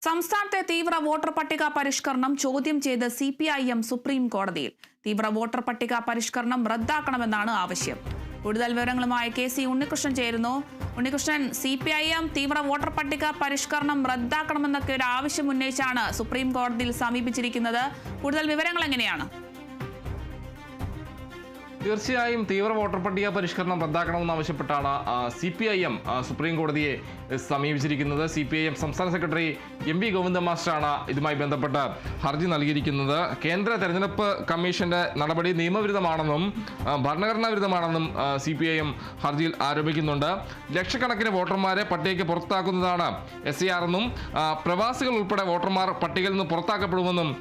സംസ്ഥാനത്തെ തീവ്ര വോട്ടർ പട്ടിക പരിഷ്കരണം ചോദ്യം ചെയ്ത് CPIM സുപ്രീം കോടതിയിൽ. തീവ്ര വോട്ടർ പട്ടിക പരിഷ്കരണം റദ്ദാക്കണമെന്നാണ് ആവശ്യം. കൂടുതൽ വിവരങ്ങളുമായി KC ഉണ്ണികൃഷ്ണൻ ചേരുന്നു. ഉണ്ണികൃഷ്ണൻ, CPIM തീവ്ര വോട്ടർ പട്ടിക പരിഷ്കരണം റദ്ദാക്കണമെന്നൊക്കെ ഒരു ആവശ്യം ഉന്നയിച്ചാണ് സുപ്രീം കോടതിയിൽ സമീപിച്ചിരിക്കുന്നത്. കൂടുതൽ വിവരങ്ങൾ എങ്ങനെയാണ്? തീർച്ചയായും തീവ്ര വോട്ടർ പട്ടിക പരിഷ്കരണം റദ്ദാക്കണമെന്നാവശ്യപ്പെട്ടാണ് CPIM സുപ്രീം കോടതിയെ സമീപിച്ചിരിക്കുന്നത്. CPIM സംസ്ഥാന സെക്രട്ടറി MV ഗോവിന്ദൻ മാസ്റ്ററാണ് ഇതുമായി ബന്ധപ്പെട്ട് ഹർജി നൽകിയിരിക്കുന്നത്. കേന്ദ്ര തെരഞ്ഞെടുപ്പ് കമ്മീഷന്റെ നടപടി നിയമവിരുദ്ധമാണെന്നും ഭരണഘടനാ വിരുദ്ധമാണെന്നും CPIM ഹർജിയിൽ ആരോപിക്കുന്നുണ്ട്. ലക്ഷക്കണക്കിന് വോട്ടർമാരെ പട്ടികയ്ക്ക് പുറത്താക്കുന്നതാണ് SIR എന്നും പ്രവാസികൾ ഉൾപ്പെടെ വോട്ടർമാർ പട്ടികയിൽ നിന്ന് പുറത്താക്കപ്പെടുമെന്നും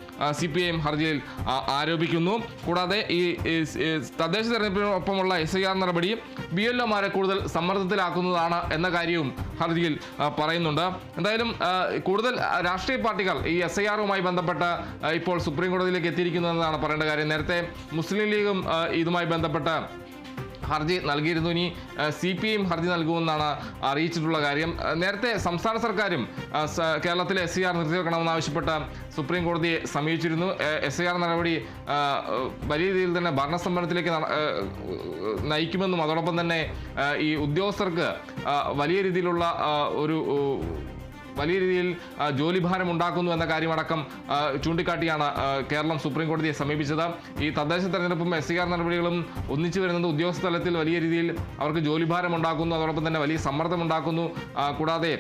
CPIM ഹർജിയിൽ ആരോപിക്കുന്നു. കൂടാതെ ഈ തദ്ദേശ തെരഞ്ഞെടുപ്പിനൊപ്പമുള്ള SIR നടപടി BLOമാരെ കൂടുതൽ സമ്മർദ്ദത്തിലാക്കുന്നതാണ് എന്ന കാര്യവും ഹർജിയിൽ പറയുന്നുണ്ട്. എന്തായാലും കൂടുതൽ രാഷ്ട്രീയ പാർട്ടികൾ ഈ SIRവുമായി ബന്ധപ്പെട്ട് ഇപ്പോൾ സുപ്രീം കോടതിയിലേക്ക് എത്തിയിരിക്കുന്നതെന്നാണ് പറയേണ്ട കാര്യം. നേരത്തെ മുസ്ലിം ലീഗും ഇതുമായി ബന്ധപ്പെട്ട് ഹർജി നൽകിയിരുന്നു. ഇനി CPIM ഹർജി നൽകുമെന്നാണ് അറിയിച്ചിട്ടുള്ള കാര്യം. നേരത്തെ സംസ്ഥാന സർക്കാരും കേരളത്തിലെ SIR നിർത്തിവെക്കണമെന്നാവശ്യപ്പെട്ട് സുപ്രീം കോടതിയെ സമീപിച്ചിരുന്നു. SIR നടപടി വലിയ രീതിയിൽ തന്നെ ഭരണസ്തംഭനത്തിലേക്ക് നയിക്കുമെന്നും അതോടൊപ്പം തന്നെ ഈ ഉദ്യോഗസ്ഥർക്ക് വലിയ രീതിയിലുള്ള വലിയ രീതിയിൽ ജോലിഭാരം ഉണ്ടാക്കുന്നു എന്ന കാര്യമടക്കം ചൂണ്ടിക്കാട്ടിയാണ് കേരളം സുപ്രീം കോടതിയെ സമീപിച്ചത്. ഈ തദ്ദേശ തെരഞ്ഞെടുപ്പും SIR നടപടികളും ഒന്നിച്ചു വരുന്നത് ഉദ്യോഗസ്ഥ തലത്തിൽ വലിയ രീതിയിൽ അവർക്ക് ജോലിഭാരം ഉണ്ടാക്കുന്നു, അതോടൊപ്പം തന്നെ വലിയ സമ്മർദ്ദം ഉണ്ടാക്കുന്നു. കൂടാതെ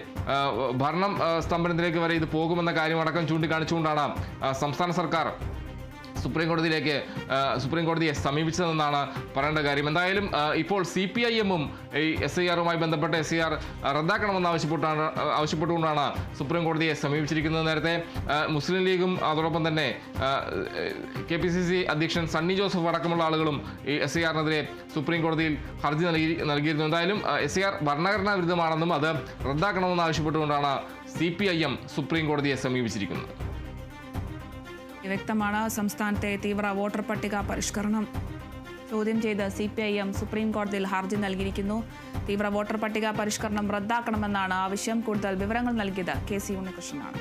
ഭരണം സ്തംഭനത്തിലേക്ക് വരെ ഇത് പോകുമെന്ന കാര്യമടക്കം ചൂണ്ടിക്കാണിച്ചുകൊണ്ടാണ് സംസ്ഥാന സർക്കാർ സുപ്രീം കോടതിയെ സമീപിച്ചതെന്നാണ് പറയേണ്ട കാര്യം. എന്തായാലും ഇപ്പോൾ CPIMും ഈ SIRവുമായി ബന്ധപ്പെട്ട SIR റദ്ദാക്കണമെന്ന് ആവശ്യപ്പെട്ടുകൊണ്ടാണ് സുപ്രീം കോടതിയെ സമീപിച്ചിരിക്കുന്നത്. നേരത്തെ മുസ്ലിം ലീഗും അതോടൊപ്പം തന്നെ KPCC അധ്യക്ഷൻ സണ്ണി ജോസഫ് അടക്കമുള്ള ആളുകളും ഈ SIRനെതിരെ സുപ്രീം കോടതിയിൽ ഹർജി നൽകിയിരുന്നു. എന്തായാലും SIR ഭരണഘടനാ വിരുദ്ധമാണെന്നും അത് റദ്ദാക്കണമെന്ന് ആവശ്യപ്പെട്ടുകൊണ്ടാണ് CPIM സുപ്രീം കോടതിയെ സമീപിച്ചിരിക്കുന്നത്. വ്യക്തമാണ്. സംസ്ഥാനത്തെ തീവ്ര വോട്ടർ പട്ടിക പരിഷ്കരണം ചോദ്യം ചെയ്ത് CPIM സുപ്രീം കോടതിയിൽ ഹർജി നൽകിയിരിക്കുന്നു. തീവ്ര വോട്ടർ പട്ടിക പരിഷ്കരണം റദ്ദാക്കണമെന്നാണ് ആവശ്യം. കൂടുതൽ വിവരങ്ങൾ നൽകിയത് KC ഉണ്ണികൃഷ്ണനാണ്.